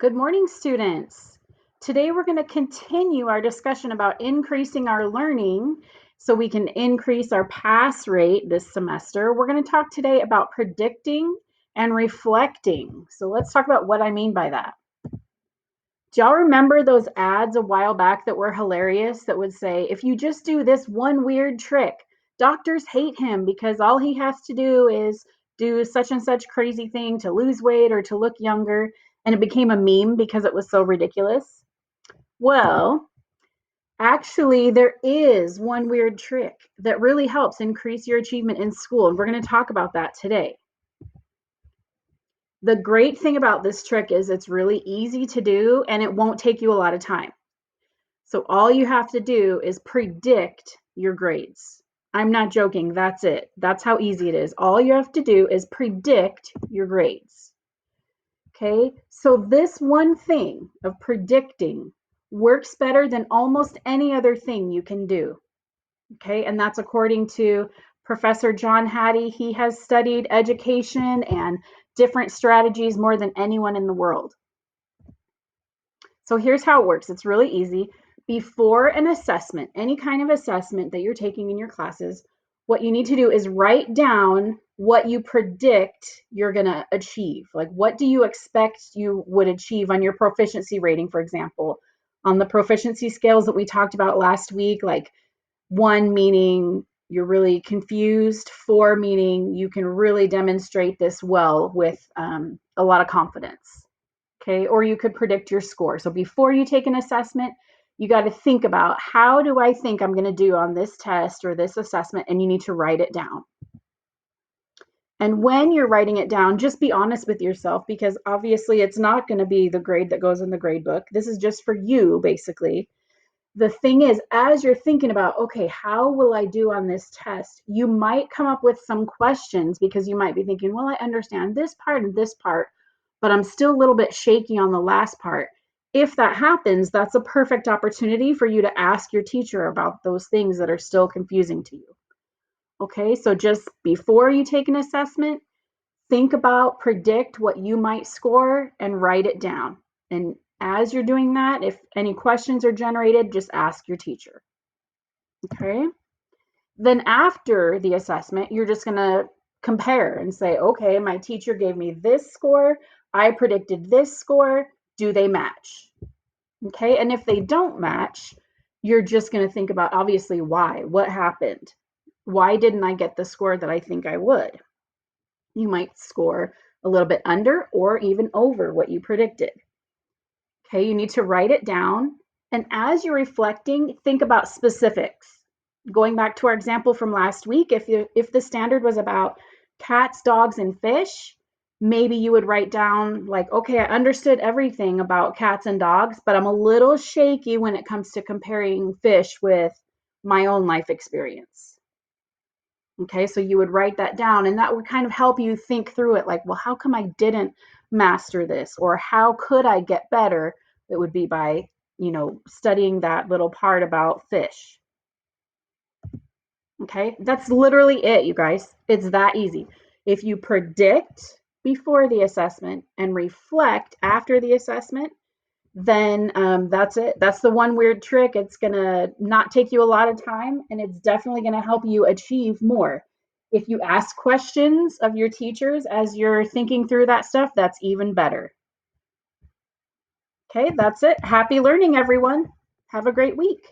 Good morning, students. Today we're going to continue our discussion about increasing our learning so we can increase our pass rate this semester. We're going to talk today about predicting and reflecting. So let's talk about what I mean by that. Do y'all remember those ads a while back that were hilarious that would say, if you just do this one weird trick, doctors hate him because all he has to do is do such and such crazy thing to lose weight or to look younger, and it became a meme because it was so ridiculous? Well, actually, there is one weird trick that really helps increase your achievement in school, and we're going to talk about that today. The great thing about this trick is it's really easy to do and it won't take you a lot of time. So all you have to do is predict your grades. I'm not joking. That's it. That's how easy it is. All you have to do is predict your grades. Okay. So this one thing of predicting works better than almost any other thing you can do. Okay. And that's according to Professor John Hattie. He has studied education and different strategies more than anyone in the world. So here's how it works. It's really easy. Before an assessment, any kind of assessment that you're taking in your classes, what you need to do is write down what you predict you're going to achieve. Like, what do you expect you would achieve on your proficiency rating, for example, on the proficiency scales that we talked about last week, like 1 meaning you're really confused, 4 meaning you can really demonstrate this well with a lot of confidence. Okay, or you could predict your score. So before you take an assessment, you got to think about, how do I think I'm going to do on this test or this assessment, and you need to write it down. And when you're writing it down, just be honest with yourself, because obviously it's not going to be the grade that goes in the grade book. This is just for you, basically. The thing is, as you're thinking about, okay, how will I do on this test, you might come up with some questions, because you might be thinking, well, I understand this part and this part, but I'm still a little bit shaky on the last part. If that happens, that's a perfect opportunity for you to ask your teacher about those things that are still confusing to you. Okay, so just before you take an assessment, think about, predict what you might score, and write it down. And as you're doing that, if any questions are generated, just ask your teacher. Okay, then after the assessment, you're just going to compare and say, okay, my teacher gave me this score, I predicted this score, do they match? Okay, and if they don't match, you're just going to think about, obviously, why? What happened? Why didn't I get the score that I think I would? You might score a little bit under or even over what you predicted. Okay, you need to write it down. And as you're reflecting, think about specifics. Going back to our example from last week, if the standard was about cats, dogs, and fish, maybe you would write down, like, okay, I understood everything about cats and dogs, but I'm a little shaky when it comes to comparing fish with my own life experience. Okay, so you would write that down, and that would kind of help you think through it, like, well, how come I didn't master this? Or how could I get better? It would be by, studying that little part about fish. Okay, that's literally it, you guys. It's that easy. If you predict before the assessment and reflect after the assessment, then that's it. That's the one weird trick. It's going to not take you a lot of time, and it's definitely going to help you achieve more. If you ask questions of your teachers as you're thinking through that stuff, that's even better. Okay, that's it. Happy learning, everyone. Have a great week.